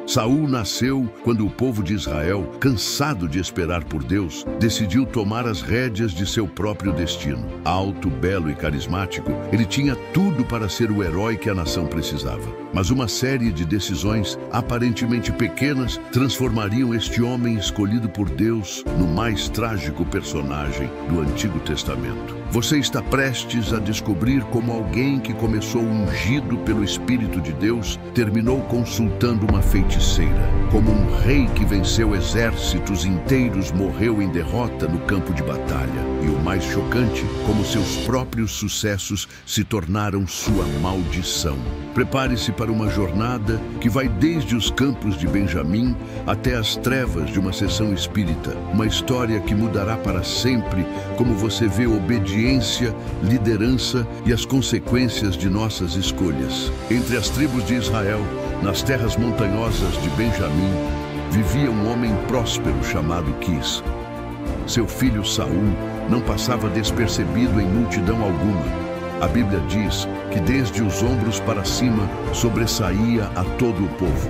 Saul nasceu quando o povo de Israel, cansado de esperar por Deus, decidiu tomar as rédeas de seu próprio destino. Alto, belo e carismático, ele tinha tudo para ser o herói que a nação precisava. Mas uma série de decisões aparentemente pequenas transformariam este homem escolhido por Deus no mais trágico personagem do Antigo Testamento. Você está prestes a descobrir como alguém que começou ungido pelo Espírito de Deus terminou consultando uma feiticeira. Como um rei que venceu exércitos inteiros morreu em derrota no campo de batalha. E o mais chocante, como seus próprios sucessos se tornaram sua maldição. Prepare-se para uma jornada que vai desde os campos de Benjamim até as trevas de uma sessão espírita. Uma história que mudará para sempre como você vê obediência, liderança e as consequências de nossas escolhas. Entre as tribos de Israel, nas terras montanhosas de Benjamim, vivia um homem próspero chamado Quis. Seu filho Saul não passava despercebido em multidão alguma. A Bíblia diz que desde os ombros para cima sobressaía a todo o povo.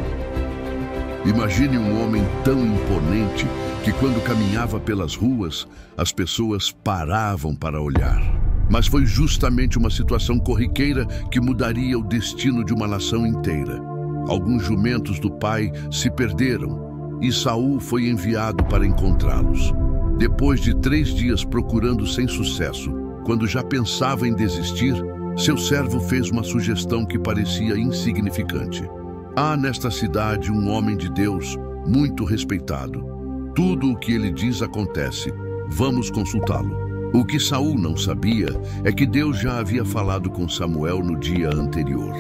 Imagine um homem tão imponente que quando caminhava pelas ruas, as pessoas paravam para olhar. Mas foi justamente uma situação corriqueira que mudaria o destino de uma nação inteira. Alguns jumentos do pai se perderam e Saul foi enviado para encontrá-los. Depois de 3 dias procurando sem sucesso, quando já pensava em desistir, seu servo fez uma sugestão que parecia insignificante. Há nesta cidade um homem de Deus muito respeitado. Tudo o que ele diz acontece. Vamos consultá-lo. O que Saul não sabia é que Deus já havia falado com Samuel no dia anterior.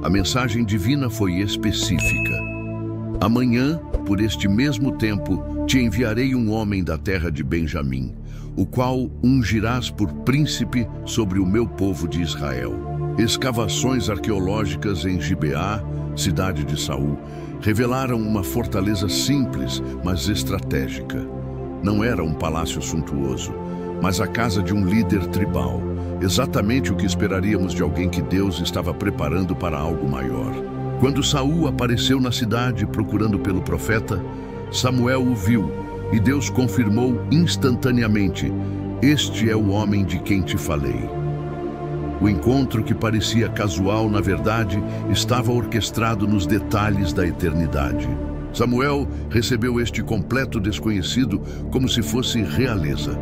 A mensagem divina foi específica. Amanhã, por este mesmo tempo, te enviarei um homem da terra de Benjamim, o qual ungirás por príncipe sobre o meu povo de Israel. Escavações arqueológicas em Gibeá, cidade de Saul, revelaram uma fortaleza simples, mas estratégica. Não era um palácio suntuoso, mas a casa de um líder tribal. Exatamente o que esperaríamos de alguém que Deus estava preparando para algo maior. Quando Saul apareceu na cidade procurando pelo profeta, Samuel o viu e Deus confirmou instantaneamente: este é o homem de quem te falei. O encontro que parecia casual, na verdade, estava orquestrado nos detalhes da eternidade. Samuel recebeu este completo desconhecido como se fosse realeza.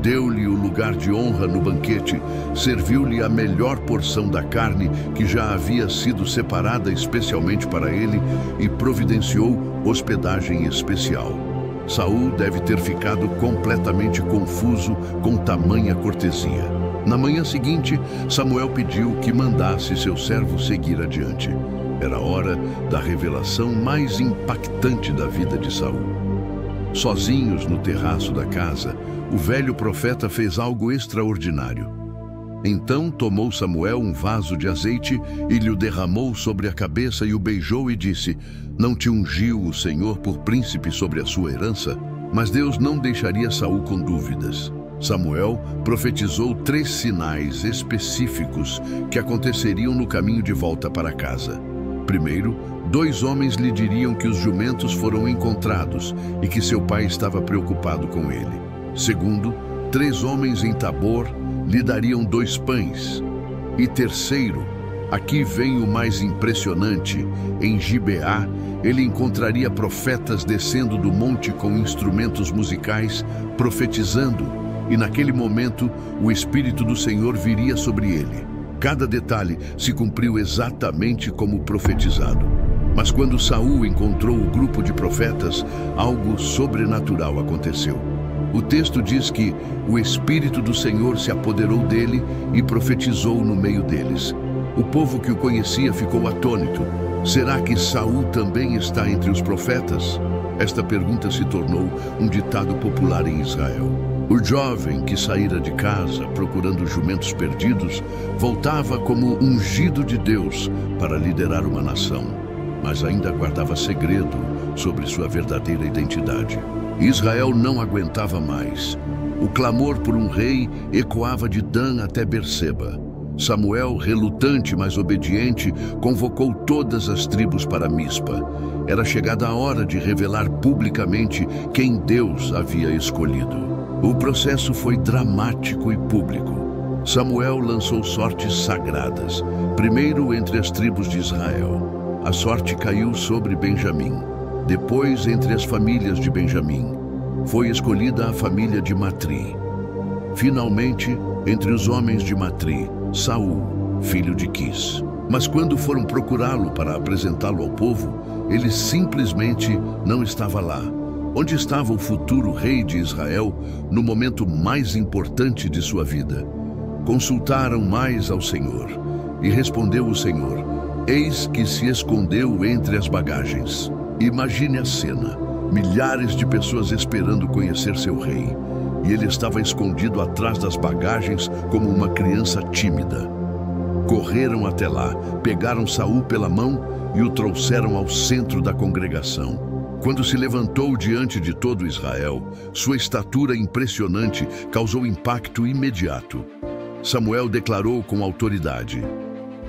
Deu-lhe o lugar de honra no banquete, serviu-lhe a melhor porção da carne que já havia sido separada especialmente para ele e providenciou hospedagem especial. Saul deve ter ficado completamente confuso com tamanha cortesia. Na manhã seguinte, Samuel pediu que mandasse seu servo seguir adiante. Era hora da revelação mais impactante da vida de Saul. Sozinhos no terraço da casa, o velho profeta fez algo extraordinário. Então tomou Samuel um vaso de azeite e lhe o derramou sobre a cabeça e o beijou e disse: não te ungiu o Senhor por príncipe sobre a sua herança? Mas Deus não deixaria Saul com dúvidas. Samuel profetizou 3 sinais específicos que aconteceriam no caminho de volta para casa. Primeiro, 2 homens lhe diriam que os jumentos foram encontrados e que seu pai estava preocupado com ele. Segundo, 3 homens em Tabor lhe dariam 2 pães. E terceiro, aqui vem o mais impressionante, em Gibeá, ele encontraria profetas descendo do monte com instrumentos musicais, profetizando, e naquele momento o Espírito do Senhor viria sobre ele. Cada detalhe se cumpriu exatamente como profetizado. Mas quando Saul encontrou o grupo de profetas, algo sobrenatural aconteceu. O texto diz que o Espírito do Senhor se apoderou dele e profetizou no meio deles. O povo que o conhecia ficou atônito. Será que Saul também está entre os profetas? Esta pergunta se tornou um ditado popular em Israel. O jovem que saíra de casa procurando jumentos perdidos voltava como ungido de Deus para liderar uma nação, mas ainda guardava segredo sobre sua verdadeira identidade. Israel não aguentava mais. O clamor por um rei ecoava de Dan até Berseba. Samuel, relutante, mas obediente, convocou todas as tribos para Mispa. Era chegada a hora de revelar publicamente quem Deus havia escolhido. O processo foi dramático e público. Samuel lançou sortes sagradas, primeiro entre as tribos de Israel. A sorte caiu sobre Benjamim. Depois, entre as famílias de Benjamim, foi escolhida a família de Matri. Finalmente, entre os homens de Matri, Saul, filho de Quis. Mas quando foram procurá-lo para apresentá-lo ao povo, ele simplesmente não estava lá. Onde estava o futuro rei de Israel no momento mais importante de sua vida? Consultaram mais ao Senhor, e respondeu o Senhor: eis que se escondeu entre as bagagens. Imagine a cena, milhares de pessoas esperando conhecer seu rei, e ele estava escondido atrás das bagagens como uma criança tímida. Correram até lá, pegaram Saul pela mão e o trouxeram ao centro da congregação. Quando se levantou diante de todo Israel, sua estatura impressionante causou impacto imediato. Samuel declarou com autoridade: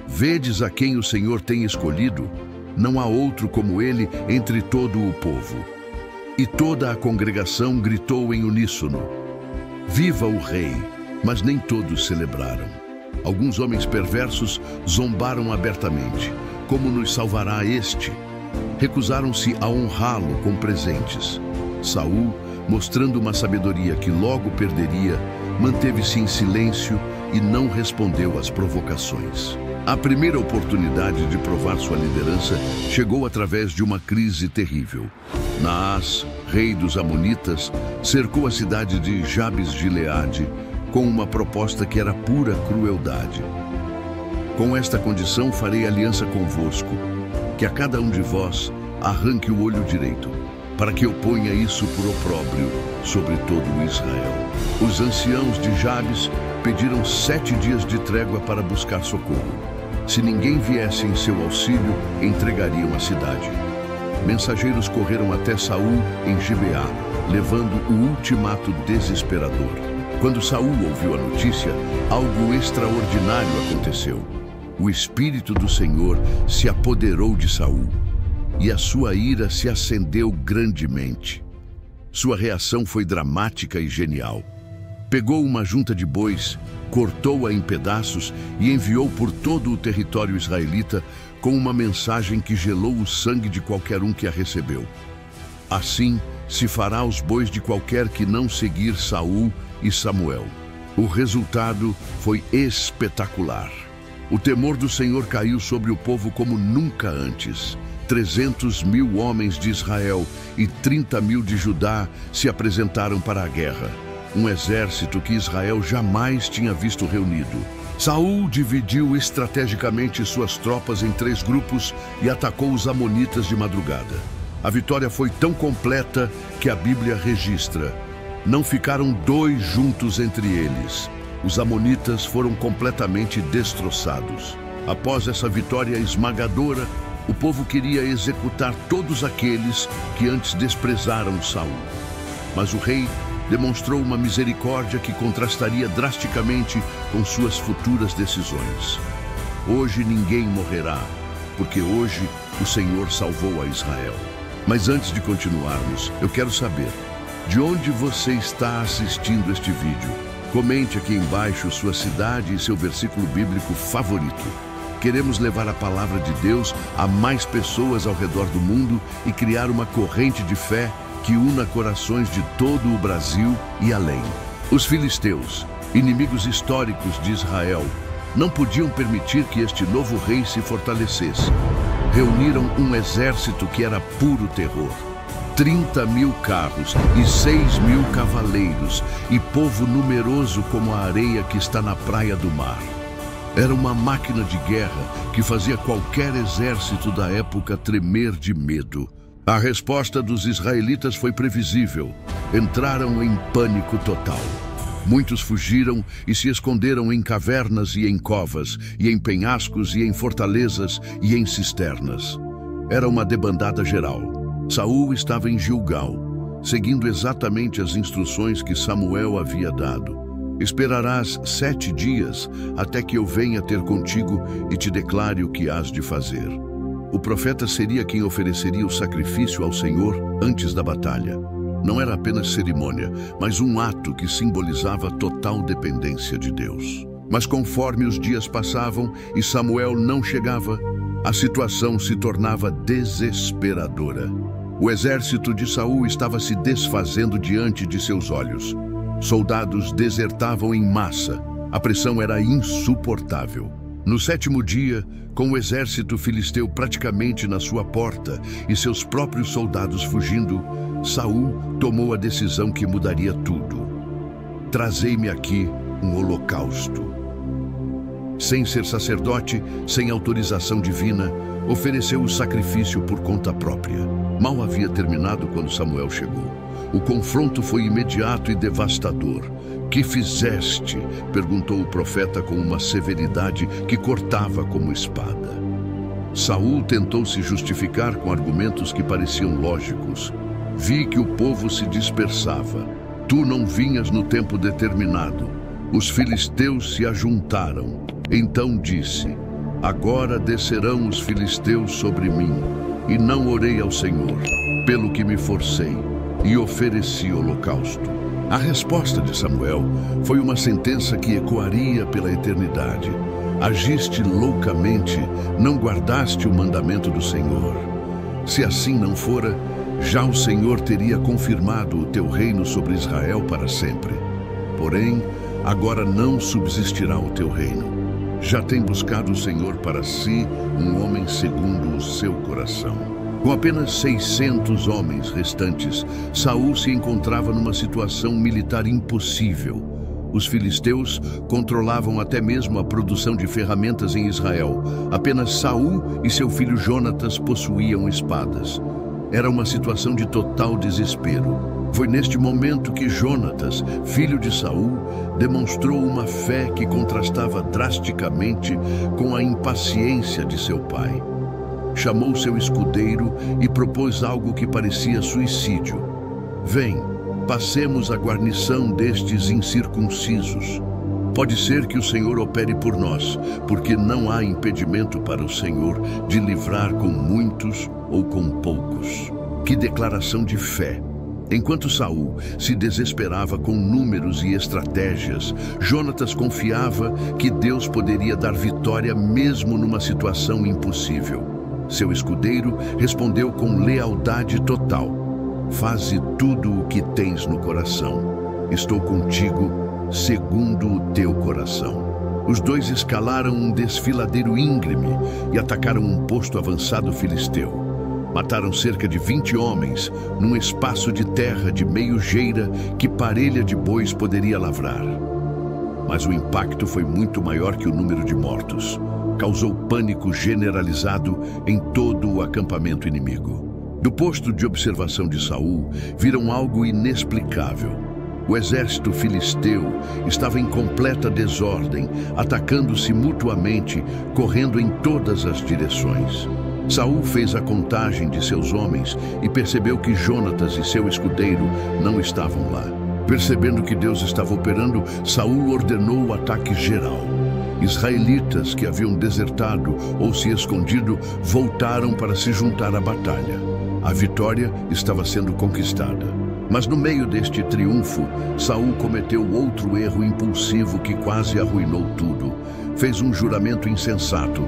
vedes a quem o Senhor tem escolhido? Não há outro como ele entre todo o povo. E toda a congregação gritou em uníssono: viva o rei! Mas nem todos celebraram. Alguns homens perversos zombaram abertamente: como nos salvará este? Recusaram-se a honrá-lo com presentes. Saul, mostrando uma sabedoria que logo perderia, manteve-se em silêncio e não respondeu às provocações. A primeira oportunidade de provar sua liderança chegou através de uma crise terrível. Naás, rei dos Amonitas, cercou a cidade de Jabes-Gileade com uma proposta que era pura crueldade. Com esta condição farei aliança convosco, que a cada um de vós arranque o olho direito, para que eu ponha isso por opróbrio sobre todo o Israel. Os anciãos de Jabes pediram 7 dias de trégua para buscar socorro. Se ninguém viesse em seu auxílio, entregariam a cidade. Mensageiros correram até Saul em Gibeá, levando o ultimato desesperador. Quando Saul ouviu a notícia, algo extraordinário aconteceu. O Espírito do Senhor se apoderou de Saul, e a sua ira se acendeu grandemente. Sua reação foi dramática e genial. Pegou uma junta de bois, cortou-a em pedaços e enviou por todo o território israelita com uma mensagem que gelou o sangue de qualquer um que a recebeu. Assim se fará aos bois de qualquer que não seguir Saul e Samuel. O resultado foi espetacular. O temor do Senhor caiu sobre o povo como nunca antes. 300.000 homens de Israel e 30.000 de Judá se apresentaram para a guerra. Um exército que Israel jamais tinha visto reunido. Saul dividiu estrategicamente suas tropas em 3 grupos e atacou os amonitas de madrugada. A vitória foi tão completa que a Bíblia registra: não ficaram 2 juntos entre eles. Os amonitas foram completamente destroçados. Após essa vitória esmagadora, o povo queria executar todos aqueles que antes desprezaram Saul. Mas o rei demonstrou uma misericórdia que contrastaria drasticamente com suas futuras decisões. Hoje ninguém morrerá, porque hoje o Senhor salvou a Israel. Mas antes de continuarmos, eu quero saber, de onde você está assistindo este vídeo? Comente aqui embaixo sua cidade e seu versículo bíblico favorito. Queremos levar a palavra de Deus a mais pessoas ao redor do mundo e criar uma corrente de fé que una corações de todo o Brasil e além. Os filisteus, inimigos históricos de Israel, não podiam permitir que este novo rei se fortalecesse. Reuniram um exército que era puro terror. 30.000 carros e 6.000 cavaleiros e povo numeroso como a areia que está na praia do mar. Era uma máquina de guerra que fazia qualquer exército da época tremer de medo. A resposta dos israelitas foi previsível. Entraram em pânico total. Muitos fugiram e se esconderam em cavernas e em covas, e em penhascos e em fortalezas e em cisternas. Era uma debandada geral. Saul estava em Gilgal, seguindo exatamente as instruções que Samuel havia dado. Esperarás 7 dias até que eu venha ter contigo e te declare o que hás de fazer. O profeta seria quem ofereceria o sacrifício ao Senhor antes da batalha. Não era apenas cerimônia, mas um ato que simbolizava total dependência de Deus. Mas conforme os dias passavam e Samuel não chegava, a situação se tornava desesperadora. O exército de Saul estava se desfazendo diante de seus olhos. Soldados desertavam em massa. A pressão era insuportável. No 7º dia, com o exército filisteu praticamente na sua porta e seus próprios soldados fugindo, Saul tomou a decisão que mudaria tudo. Trazei-me aqui um holocausto. Sem ser sacerdote, sem autorização divina, ofereceu o sacrifício por conta própria. Mal havia terminado quando Samuel chegou. O confronto foi imediato e devastador. "Que fizeste?", perguntou o profeta com uma severidade que cortava como espada. Saul tentou se justificar com argumentos que pareciam lógicos. "Vi que o povo se dispersava. Tu não vinhas no tempo determinado. Os filisteus se ajuntaram. Então disse: agora descerão os filisteus sobre mim. E não orei ao Senhor, pelo que me forcei, e ofereci holocausto." A resposta de Samuel foi uma sentença que ecoaria pela eternidade. "Agiste loucamente, não guardaste o mandamento do Senhor. Se assim não fora, já o Senhor teria confirmado o teu reino sobre Israel para sempre. Porém, agora não subsistirá o teu reino. Já tem buscado o Senhor para si um homem segundo o seu coração." Com apenas 600 homens restantes, Saul se encontrava numa situação militar impossível. Os filisteus controlavam até mesmo a produção de ferramentas em Israel. Apenas Saul e seu filho Jonatas possuíam espadas. Era uma situação de total desespero. Foi neste momento que Jonatas, filho de Saul, demonstrou uma fé que contrastava drasticamente com a impaciência de seu pai. Chamou seu escudeiro e propôs algo que parecia suicídio. "Vem, passemos a guarnição destes incircuncisos. Pode ser que o Senhor opere por nós, porque não há impedimento para o Senhor de livrar com muitos ou com poucos." Que declaração de fé! Enquanto Saul se desesperava com números e estratégias, Jonatas confiava que Deus poderia dar vitória mesmo numa situação impossível. Seu escudeiro respondeu com lealdade total: "Faze tudo o que tens no coração. Estou contigo segundo o teu coração." Os dois escalaram um desfiladeiro íngreme e atacaram um posto avançado filisteu. Mataram cerca de 20 homens num espaço de terra de meio geira que parelha de bois poderia lavrar. Mas o impacto foi muito maior que o número de mortos. Causou pânico generalizado em todo o acampamento inimigo. Do posto de observação de Saul, viram algo inexplicável. O exército filisteu estava em completa desordem, atacando-se mutuamente, correndo em todas as direções. Saul fez a contagem de seus homens e percebeu que Jonatas e seu escudeiro não estavam lá. Percebendo que Deus estava operando, Saul ordenou o ataque geral. Israelitas que haviam desertado ou se escondido voltaram para se juntar à batalha. A vitória estava sendo conquistada. Mas no meio deste triunfo, Saul cometeu outro erro impulsivo que quase arruinou tudo. Fez um juramento insensato: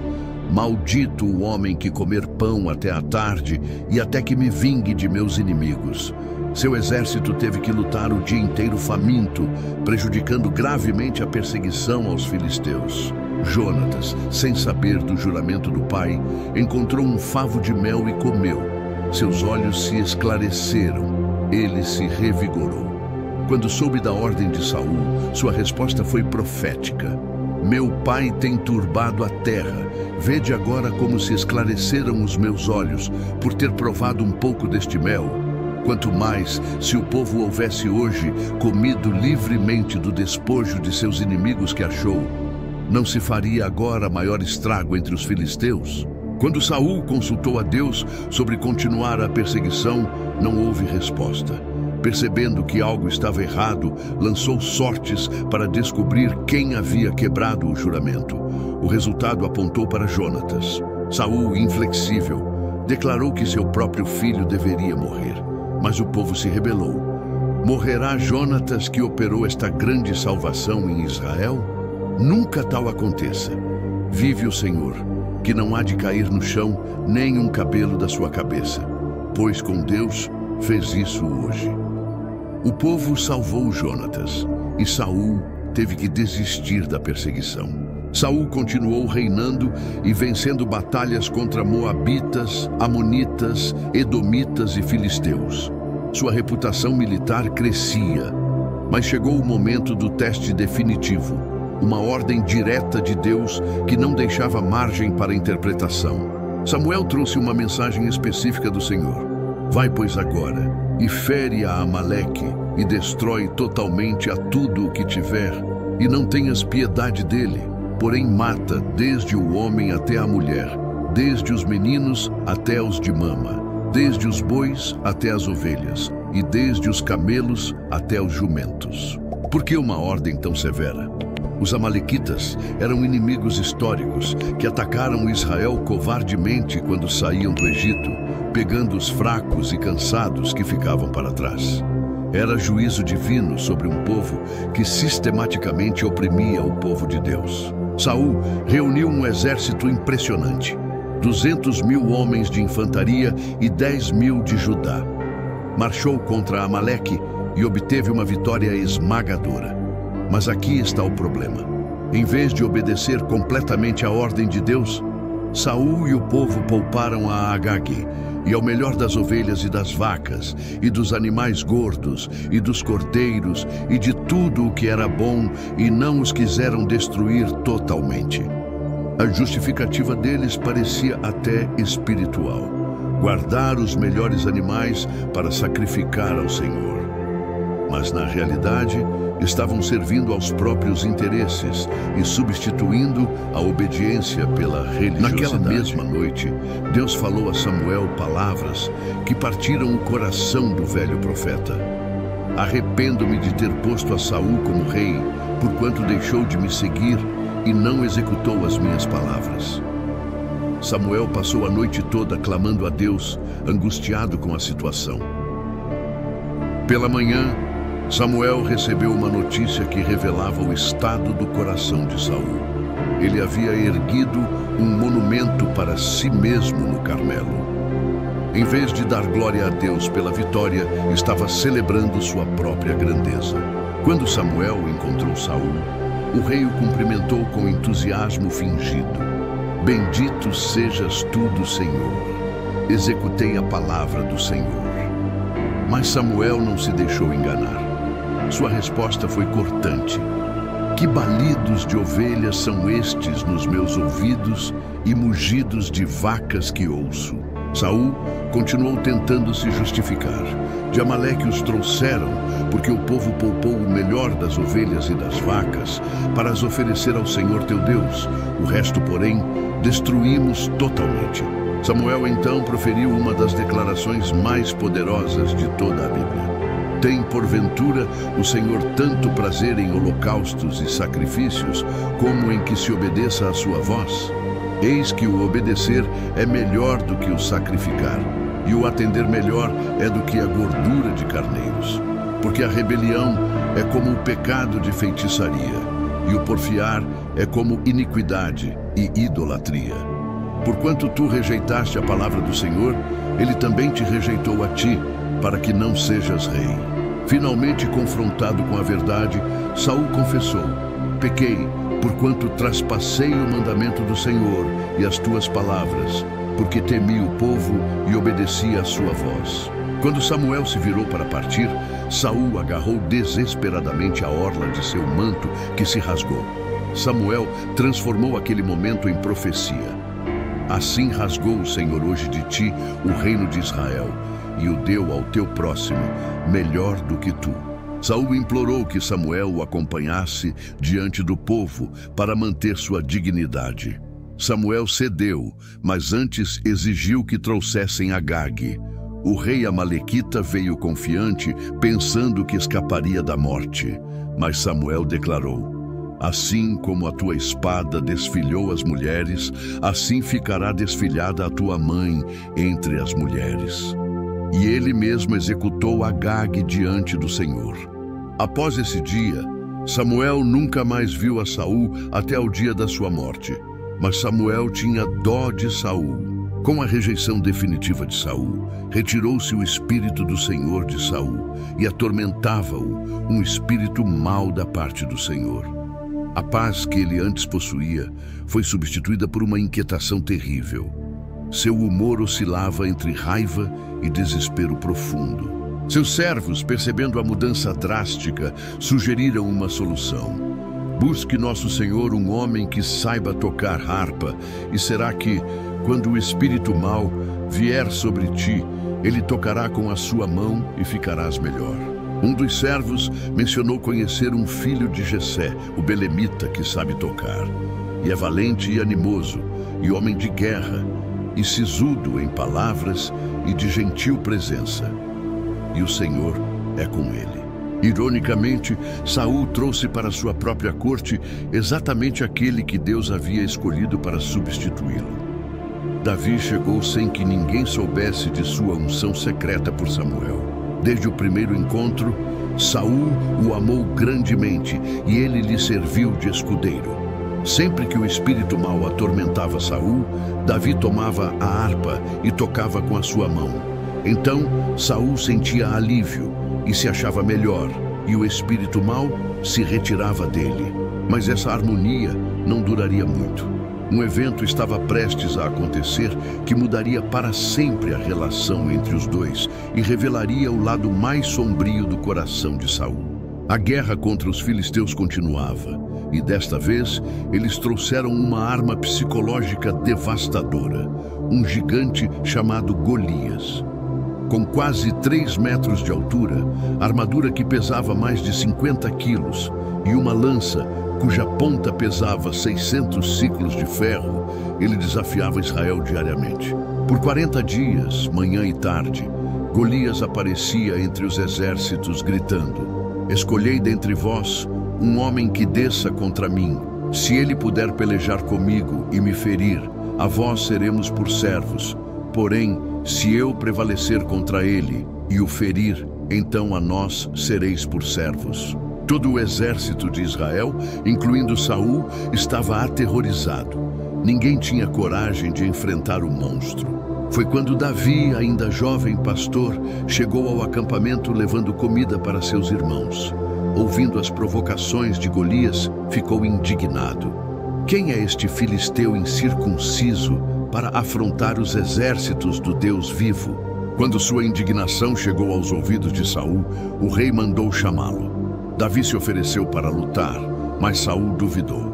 "Maldito o homem que comer pão até a tarde e até que me vingue de meus inimigos." Seu exército teve que lutar o dia inteiro faminto, prejudicando gravemente a perseguição aos filisteus. Jonatas, sem saber do juramento do pai, encontrou um favo de mel e comeu. Seus olhos se esclareceram, ele se revigorou. Quando soube da ordem de Saul, sua resposta foi profética: "Meu pai tem turbado a terra. Vede agora como se esclareceram os meus olhos por ter provado um pouco deste mel. Quanto mais, se o povo houvesse hoje comido livremente do despojo de seus inimigos que achou, não se faria agora maior estrago entre os filisteus?" Quando Saul consultou a Deus sobre continuar a perseguição, não houve resposta. Percebendo que algo estava errado, lançou sortes para descobrir quem havia quebrado o juramento. O resultado apontou para Jonatas. Saul, inflexível, declarou que seu próprio filho deveria morrer. Mas o povo se rebelou. Morrerá Jonatas, que operou esta grande salvação em Israel? Nunca tal aconteça. Vive o Senhor, que não há de cair no chão nem um cabelo da sua cabeça, pois com Deus fez isso hoje. O povo salvou Jonatas, e Saul teve que desistir da perseguição. Saul continuou reinando e vencendo batalhas contra moabitas, amonitas, edomitas e filisteus. Sua reputação militar crescia, mas chegou o momento do teste definitivo, uma ordem direta de Deus que não deixava margem para interpretação. Samuel trouxe uma mensagem específica do Senhor. Vai, pois, agora, e fere a Amaleque, e destrói totalmente a tudo o que tiver, e não tenhas piedade dele, porém mata desde o homem até a mulher, desde os meninos até os de mama, desde os bois até as ovelhas, e desde os camelos até os jumentos. Por que uma ordem tão severa? Os amalequitas eram inimigos históricos que atacaram Israel covardemente quando saíam do Egito, pegando os fracos e cansados que ficavam para trás. Era juízo divino sobre um povo que sistematicamente oprimia o povo de Deus. Saul reuniu um exército impressionante, 200.000 homens de infantaria e 10.000 de Judá. Marchou contra Amaleque e obteve uma vitória esmagadora. Mas aqui está o problema. Em vez de obedecer completamente à ordem de Deus, Saul e o povo pouparam a Agag, e ao melhor das ovelhas e das vacas, e dos animais gordos, e dos cordeiros, e de tudo o que era bom, e não os quiseram destruir totalmente. A justificativa deles parecia até espiritual: guardar os melhores animais para sacrificar ao Senhor. Mas na realidade, estavam servindo aos próprios interesses e substituindo a obediência pela religiosidade. Naquela mesma noite, Deus falou a Samuel palavras que partiram o coração do velho profeta. Arrependo-me de ter posto a Saul como rei, porquanto deixou de me seguir e não executou as minhas palavras. Samuel passou a noite toda clamando a Deus, angustiado com a situação. Pela manhã, Samuel recebeu uma notícia que revelava o estado do coração de Saul. Ele havia erguido um monumento para si mesmo no Carmelo. Em vez de dar glória a Deus pela vitória, estava celebrando sua própria grandeza. Quando Samuel encontrou Saul, o rei o cumprimentou com entusiasmo fingido. Bendito sejas tu do Senhor. Executei a palavra do Senhor. Mas Samuel não se deixou enganar. Sua resposta foi cortante. Que balidos de ovelhas são estes nos meus ouvidos e mugidos de vacas que ouço? Saul continuou tentando se justificar. De Amaleque os trouxeram, porque o povo poupou o melhor das ovelhas e das vacas para as oferecer ao Senhor teu Deus. O resto, porém, destruímos totalmente. Samuel então proferiu uma das declarações mais poderosas de toda a Bíblia. Tem, porventura, o Senhor tanto prazer em holocaustos e sacrifícios, como em que se obedeça à sua voz? Eis que o obedecer é melhor do que o sacrificar, e o atender melhor é do que a gordura de carneiros. Porque a rebelião é como o pecado de feitiçaria, e o porfiar é como iniquidade e idolatria. Porquanto tu rejeitaste a palavra do Senhor, ele também te rejeitou a ti, para que não sejas rei. Finalmente confrontado com a verdade, Saul confessou: pequei, porquanto traspassei o mandamento do Senhor e as tuas palavras, porque temi o povo e obedeci à sua voz. Quando Samuel se virou para partir, Saul agarrou desesperadamente a orla de seu manto, que se rasgou. Samuel transformou aquele momento em profecia. Assim rasgou o Senhor hoje de ti o reino de Israel, e o deu ao teu próximo, melhor do que tu. Saul implorou que Samuel o acompanhasse diante do povo para manter sua dignidade. Samuel cedeu, mas antes exigiu que trouxessem Agag. O rei amalequita veio confiante, pensando que escaparia da morte. Mas Samuel declarou: assim como a tua espada desfilhou as mulheres, assim ficará desfilhada a tua mãe entre as mulheres. E ele mesmo executou Agag diante do Senhor. Após esse dia, Samuel nunca mais viu a Saul até o dia da sua morte. Mas Samuel tinha dó de Saul. Com a rejeição definitiva de Saul, retirou-se o espírito do Senhor de Saul e atormentava-o um espírito mau da parte do Senhor. A paz que ele antes possuía foi substituída por uma inquietação terrível. Seu humor oscilava entre raiva e desespero profundo. Seus servos, percebendo a mudança drástica, sugeriram uma solução. Busque nosso Senhor um homem que saiba tocar harpa, e será que, quando o espírito mau vier sobre ti, ele tocará com a sua mão e ficarás melhor. Um dos servos mencionou conhecer um filho de Jessé, o belemita, que sabe tocar. E é valente e animoso, e homem de guerra, e sisudo em palavras e de gentil presença. E o Senhor é com ele. Ironicamente, Saul trouxe para sua própria corte exatamente aquele que Deus havia escolhido para substituí-lo. Davi chegou sem que ninguém soubesse de sua unção secreta por Samuel. Desde o primeiro encontro, Saul o amou grandemente e ele lhe serviu de escudeiro. Sempre que o espírito mau atormentava Saul, Davi tomava a harpa e tocava com a sua mão. Então, Saul sentia alívio e se achava melhor, e o espírito mau se retirava dele. Mas essa harmonia não duraria muito. Um evento estava prestes a acontecer que mudaria para sempre a relação entre os dois e revelaria o lado mais sombrio do coração de Saul. A guerra contra os filisteus continuava, e desta vez eles trouxeram uma arma psicológica devastadora, um gigante chamado Golias. Com quase 3 metros de altura, armadura que pesava mais de 50 quilos e uma lança cuja ponta pesava 600 ciclos de ferro, ele desafiava Israel diariamente. Por 40 dias, manhã e tarde, Golias aparecia entre os exércitos gritando: escolhei dentre vós um homem que desça contra mim. Se ele puder pelejar comigo e me ferir, a vós seremos por servos. Porém, se eu prevalecer contra ele e o ferir, então a nós sereis por servos. Todo o exército de Israel, incluindo Saul, estava aterrorizado. Ninguém tinha coragem de enfrentar o monstro. Foi quando Davi, ainda jovem pastor, chegou ao acampamento levando comida para seus irmãos. Ouvindo as provocações de Golias, ficou indignado. Quem é este filisteu incircunciso para afrontar os exércitos do Deus vivo? Quando sua indignação chegou aos ouvidos de Saul, o rei mandou chamá-lo. Davi se ofereceu para lutar, mas Saul duvidou.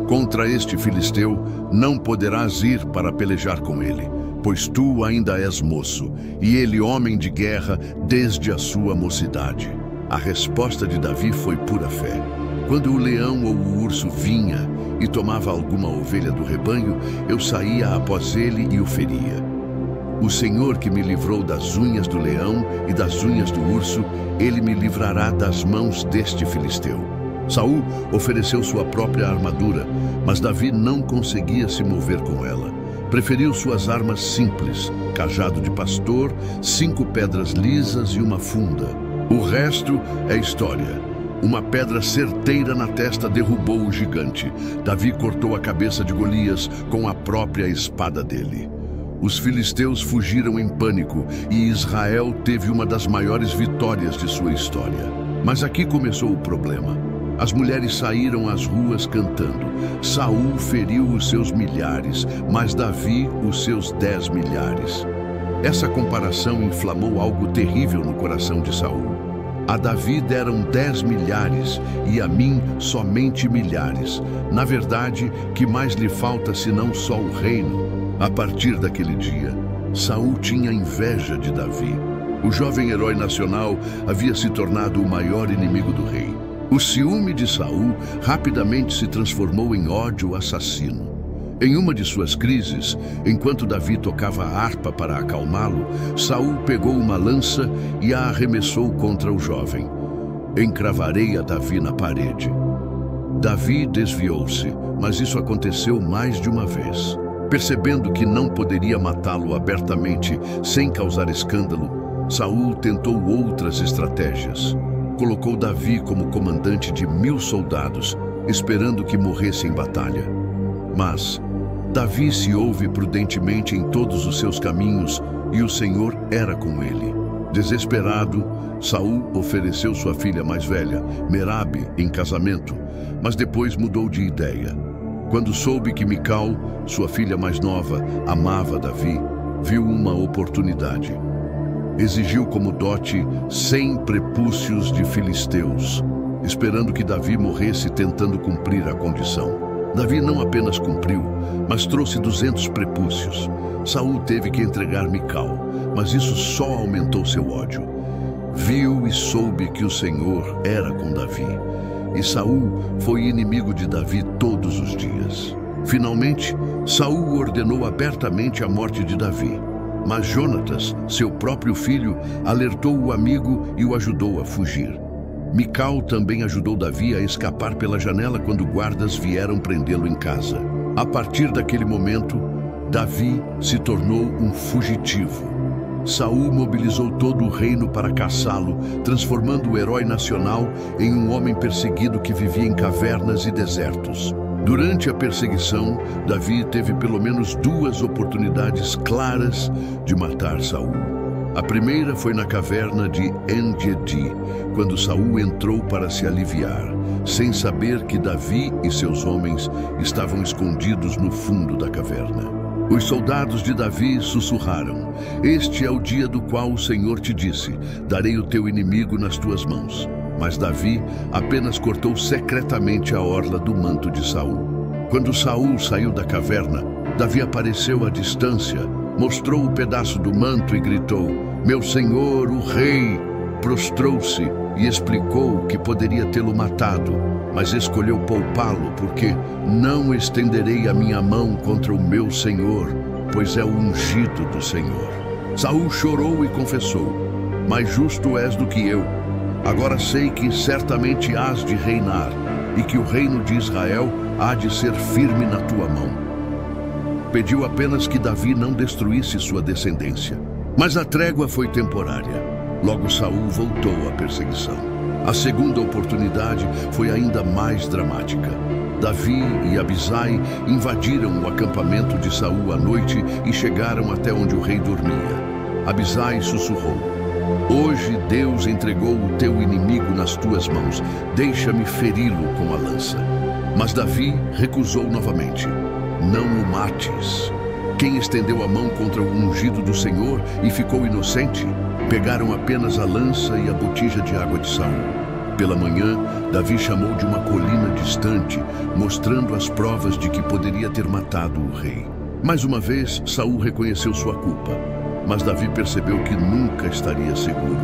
Contra este filisteu não poderás ir para pelejar com ele, pois tu ainda és moço, e ele homem de guerra desde a sua mocidade. A resposta de Davi foi pura fé. Quando o leão ou o urso vinha e tomava alguma ovelha do rebanho, eu saía após ele e o feria. O Senhor que me livrou das unhas do leão e das unhas do urso, ele me livrará das mãos deste filisteu. Saul ofereceu sua própria armadura, mas Davi não conseguia se mover com ela. Preferiu suas armas simples, cajado de pastor, 5 pedras lisas e uma funda. O resto é história. Uma pedra certeira na testa derrubou o gigante. Davi cortou a cabeça de Golias com a própria espada dele. Os filisteus fugiram em pânico e Israel teve uma das maiores vitórias de sua história. Mas aqui começou o problema. As mulheres saíram às ruas cantando. Saul feriu os seus milhares, mas Davi os seus 10 milhares. Essa comparação inflamou algo terrível no coração de Saul. A Davi deram 10 milhares e a mim somente milhares. Na verdade, que mais lhe falta senão só o reino? A partir daquele dia, Saul tinha inveja de Davi. O jovem herói nacional havia se tornado o maior inimigo do rei. O ciúme de Saul rapidamente se transformou em ódio assassino. Em uma de suas crises, enquanto Davi tocava a harpa para acalmá-lo, Saul pegou uma lança e a arremessou contra o jovem. Encravarei a Davi na parede. Davi desviou-se, mas isso aconteceu mais de uma vez. Percebendo que não poderia matá-lo abertamente sem causar escândalo, Saul tentou outras estratégias. Colocou Davi como comandante de 1000 soldados, esperando que morresse em batalha. Mas Davi se ouve prudentemente em todos os seus caminhos e o Senhor era com ele. Desesperado, Saul ofereceu sua filha mais velha, Merabe, em casamento, mas depois mudou de ideia. Quando soube que Mical, sua filha mais nova, amava Davi, viu uma oportunidade. Exigiu como dote 100 prepúcios de filisteus, esperando que Davi morresse tentando cumprir a condição. Davi não apenas cumpriu, mas trouxe 200 prepúcios. Saul teve que entregar Mical, mas isso só aumentou seu ódio. Viu e soube que o Senhor era com Davi, e Saul foi inimigo de Davi todos os dias. Finalmente, Saul ordenou abertamente a morte de Davi. Mas Jonatas, seu próprio filho, alertou o amigo e o ajudou a fugir. Mical também ajudou Davi a escapar pela janela quando guardas vieram prendê-lo em casa. A partir daquele momento, Davi se tornou um fugitivo. Saul mobilizou todo o reino para caçá-lo, transformando o herói nacional em um homem perseguido que vivia em cavernas e desertos. Durante a perseguição, Davi teve pelo menos 2 oportunidades claras de matar Saul. A primeira foi na caverna de En-Gedi, quando Saul entrou para se aliviar, sem saber que Davi e seus homens estavam escondidos no fundo da caverna. Os soldados de Davi sussurraram: "Este é o dia do qual o Senhor te disse, darei o teu inimigo nas tuas mãos." Mas Davi apenas cortou secretamente a orla do manto de Saul. Quando Saul saiu da caverna, Davi apareceu à distância, mostrou o pedaço do manto e gritou: "Meu senhor, o rei!" Prostrou-se e explicou que poderia tê-lo matado, mas escolheu poupá-lo porque não estenderei a minha mão contra o meu senhor, pois é o ungido do Senhor. Saul chorou e confessou: "Mais justo és do que eu. Agora sei que certamente hás de reinar e que o reino de Israel há de ser firme na tua mão." Pediu apenas que Davi não destruísse sua descendência. Mas a trégua foi temporária. Logo Saul voltou à perseguição. A segunda oportunidade foi ainda mais dramática. Davi e Abisai invadiram o acampamento de Saul à noite e chegaram até onde o rei dormia. Abisai sussurrou: "Hoje Deus entregou o teu inimigo nas tuas mãos. Deixa-me feri-lo com a lança." Mas Davi recusou novamente: "Não o mates." Quem estendeu a mão contra o ungido do Senhor e ficou inocente? Pegaram apenas a lança e a botija de água de Saul. Pela manhã, Davi chamou de uma colina distante, mostrando as provas de que poderia ter matado o rei. Mais uma vez, Saul reconheceu sua culpa. Mas Davi percebeu que nunca estaria seguro.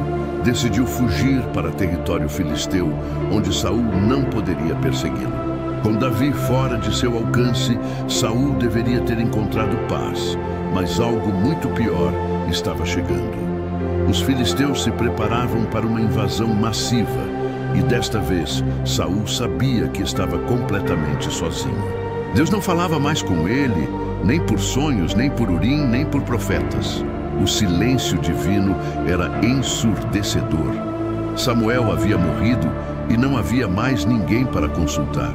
Decidiu fugir para território filisteu, onde Saul não poderia persegui-lo. Com Davi fora de seu alcance, Saul deveria ter encontrado paz, mas algo muito pior estava chegando. Os filisteus se preparavam para uma invasão massiva, e desta vez Saul sabia que estava completamente sozinho. Deus não falava mais com ele, nem por sonhos, nem por Urim, nem por profetas. O silêncio divino era ensurdecedor. Samuel havia morrido e não havia mais ninguém para consultar.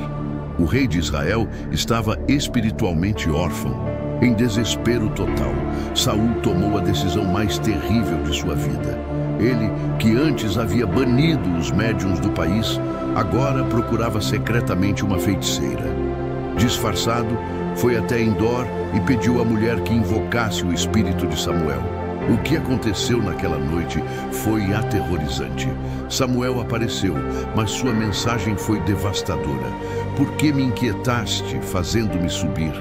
O rei de Israel estava espiritualmente órfão. Em desespero total, Saul tomou a decisão mais terrível de sua vida. Ele, que antes havia banido os médiuns do país, agora procurava secretamente uma feiticeira. Disfarçado, foi até Endor e pediu à mulher que invocasse o espírito de Samuel. O que aconteceu naquela noite foi aterrorizante. Samuel apareceu, mas sua mensagem foi devastadora. "Por que me inquietaste, fazendo-me subir?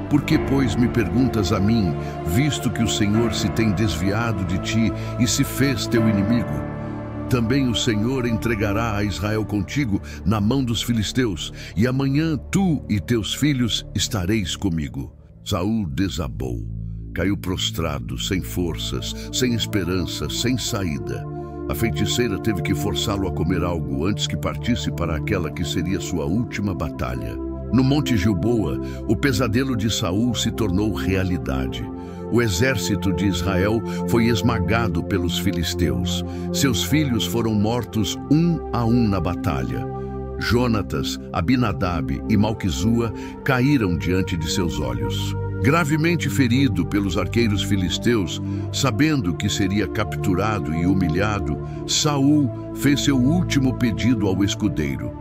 Por que, pois, me perguntas a mim, visto que o Senhor se tem desviado de ti e se fez teu inimigo? também o Senhor entregará a Israel contigo na mão dos filisteus, e amanhã tu e teus filhos estareis comigo. Saul desabou, caiu prostrado, sem forças, sem esperança, sem saída. A feiticeira teve que forçá-lo a comer algo antes que partisse para aquela que seria sua última batalha. No Monte Gilboa, o pesadelo de Saul se tornou realidade. O exército de Israel foi esmagado pelos filisteus. Seus filhos foram mortos um a um na batalha. Jonatas, Abinadab e Malquizua caíram diante de seus olhos. Gravemente ferido pelos arqueiros filisteus, sabendo que seria capturado e humilhado, Saul fez seu último pedido ao escudeiro: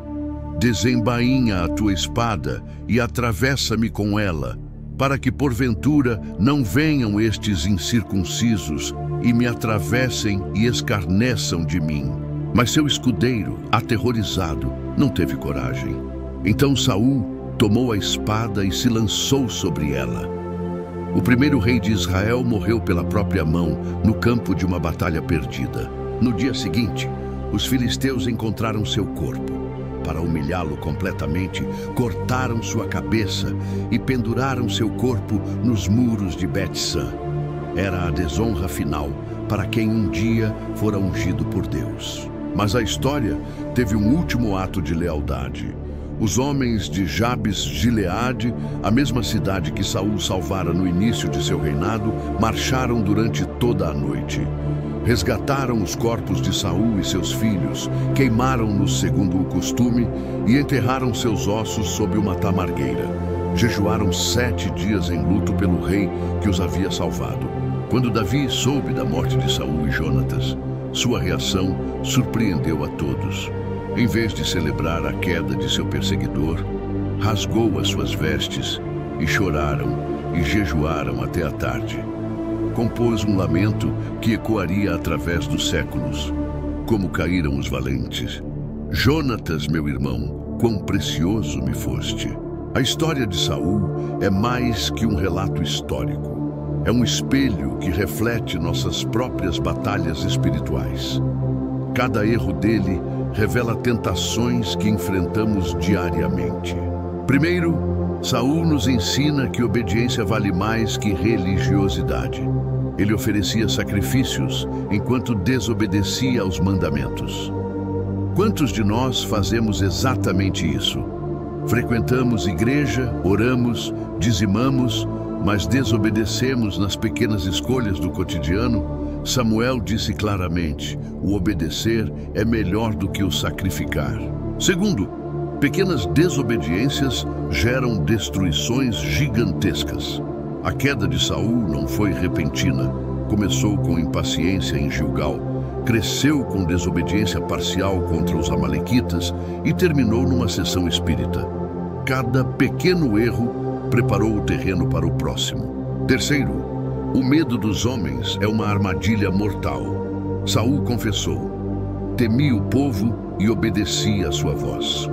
desembainha a tua espada e atravessa-me com ela, para que porventura não venham estes incircuncisos e me atravessem e escarneçam de mim. Mas seu escudeiro, aterrorizado, não teve coragem. Então Saul tomou a espada e se lançou sobre ela. O primeiro rei de Israel morreu pela própria mão no campo de uma batalha perdida. No dia seguinte, os filisteus encontraram seu corpo. Para humilhá-lo completamente, cortaram sua cabeça e penduraram seu corpo nos muros de Bet-San. Era a desonra final para quem um dia fora ungido por Deus. Mas a história teve um último ato de lealdade. Os homens de Jabes-Gileade, a mesma cidade que Saul salvara no início de seu reinado, marcharam durante toda a noite. Resgataram os corpos de Saul e seus filhos, queimaram-nos segundo o costume e enterraram seus ossos sob uma tamargueira. Jejuaram 7 dias em luto pelo rei que os havia salvado. Quando Davi soube da morte de Saul e Jonatas, sua reação surpreendeu a todos. Em vez de celebrar a queda de seu perseguidor, rasgou as suas vestes e choraram e jejuaram até a tarde. Compôs um lamento que ecoaria através dos séculos. Como caíram os valentes! Jonatas, meu irmão, quão precioso me foste! A história de Saul é mais que um relato histórico. É um espelho que reflete nossas próprias batalhas espirituais. Cada erro dele revela tentações que enfrentamos diariamente. Primeiro, Saul nos ensina que obediência vale mais que religiosidade. Ele oferecia sacrifícios enquanto desobedecia aos mandamentos. Quantos de nós fazemos exatamente isso? Frequentamos igreja, oramos, dizimamos, mas desobedecemos nas pequenas escolhas do cotidiano? Samuel disse claramente: o obedecer é melhor do que o sacrificar. Segundo, pequenas desobediências geram destruições gigantescas. A queda de Saul não foi repentina. Começou com impaciência em Gilgal, cresceu com desobediência parcial contra os amalequitas e terminou numa sessão espírita. Cada pequeno erro preparou o terreno para o próximo. Terceiro, o medo dos homens é uma armadilha mortal. Saul confessou: temi o povo e obedeci à sua voz.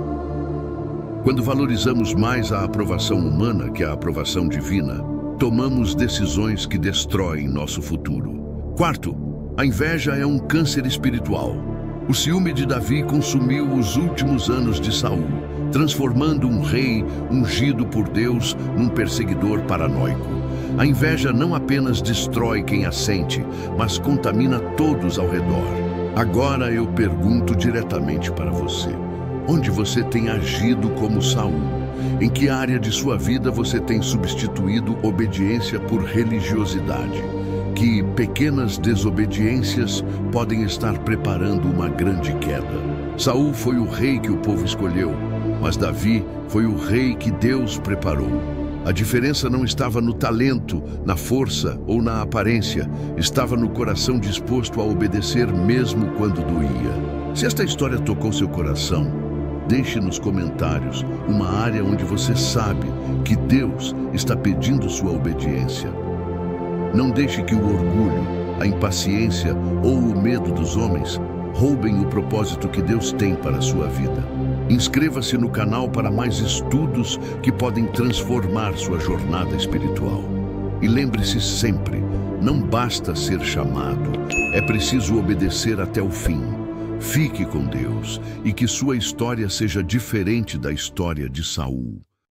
Quando valorizamos mais a aprovação humana que a aprovação divina, tomamos decisões que destroem nosso futuro. Quarto, a inveja é um câncer espiritual. O ciúme de Davi consumiu os últimos anos de Saul, transformando um rei ungido por Deus num perseguidor paranoico. A inveja não apenas destrói quem a sente, mas contamina todos ao redor. Agora eu pergunto diretamente para você: onde você tem agido como Saul? Em que área de sua vida você tem substituído obediência por religiosidade? Que pequenas desobediências podem estar preparando uma grande queda. Saul foi o rei que o povo escolheu, mas Davi foi o rei que Deus preparou. A diferença não estava no talento, na força ou na aparência, estava no coração disposto a obedecer mesmo quando doía. Se esta história tocou seu coração, deixe nos comentários uma área onde você sabe que Deus está pedindo sua obediência. Não deixe que o orgulho, a impaciência ou o medo dos homens roubem o propósito que Deus tem para a sua vida. Inscreva-se no canal para mais estudos que podem transformar sua jornada espiritual. E lembre-se sempre, não basta ser chamado, é preciso obedecer até o fim. Fique com Deus e que sua história seja diferente da história de Saul.